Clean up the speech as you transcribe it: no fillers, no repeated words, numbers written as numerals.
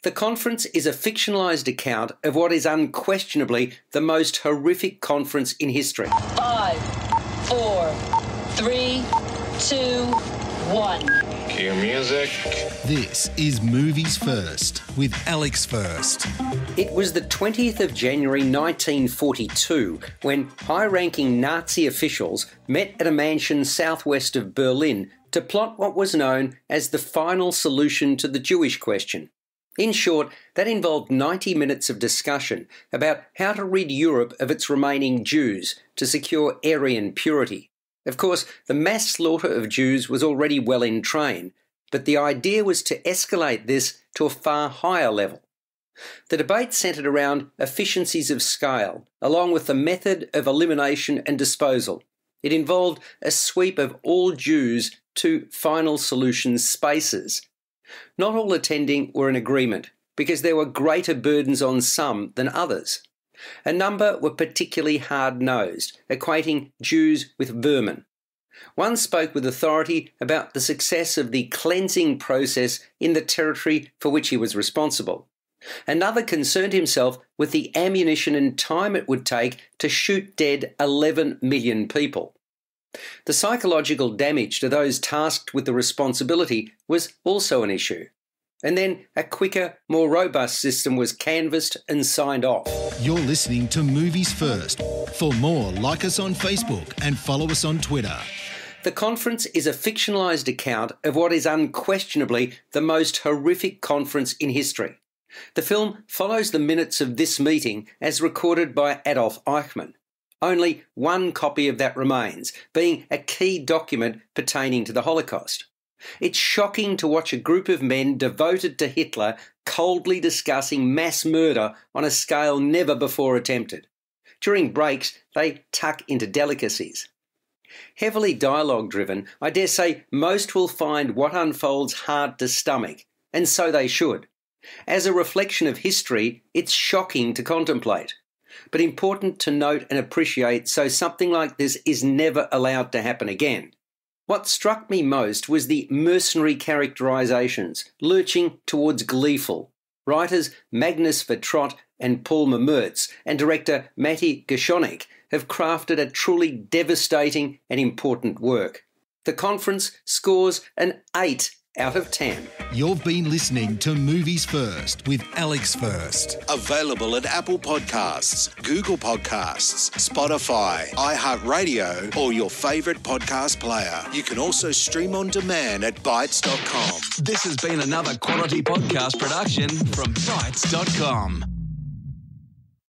The conference is a fictionalised account of what is unquestionably the most horrific conference in history. 5, 4, 3, 2, 1. Cue music. This is Movies First with Alex First. It was the 20th of January 1942 when high-ranking Nazi officials met at a mansion southwest of Berlin to plot what was known as the final solution to the Jewish question. In short, that involved 90 minutes of discussion about how to rid Europe of its remaining Jews to secure Aryan purity. Of course, the mass slaughter of Jews was already well in train, but the idea was to escalate this to a far higher level. The debate centred around efficiencies of scale, along with the method of elimination and disposal. It involved a sweep of all Jews to final solution spaces. Not all attending were in agreement, because there were greater burdens on some than others. A number were particularly hard-nosed, equating Jews with vermin. One spoke with authority about the success of the cleansing process in the territory for which he was responsible. Another concerned himself with the ammunition and time it would take to shoot dead 11 million people. The psychological damage to those tasked with the responsibility was also an issue. And then a quicker, more robust system was canvassed and signed off. You're listening to Movies First. For more, like us on Facebook and follow us on Twitter. The conference is a fictionalised account of what is unquestionably the most horrific conference in history. The film follows the minutes of this meeting as recorded by Adolf Eichmann. Only one copy of that remains, being a key document pertaining to the Holocaust. It's shocking to watch a group of men devoted to Hitler coldly discussing mass murder on a scale never before attempted. During breaks, they tuck into delicacies. Heavily dialogue-driven, I dare say most will find what unfolds hard to stomach, and so they should. As a reflection of history, it's shocking to contemplate, but important to note and appreciate so something like this is never allowed to happen again. What struck me most was the mercenary characterisations, lurching towards gleeful. Writers Magnus Vertrott and Paul Mamertz and director Matti Geschonek have crafted a truly devastating and important work. The conference scores an 8 out of 10. You've been listening to Movies First with Alex First. Available at Apple Podcasts, Google Podcasts, Spotify, iHeartRadio, or your favourite podcast player. You can also stream on demand at Bytes.com. This has been another quality podcast production from Bytes.com.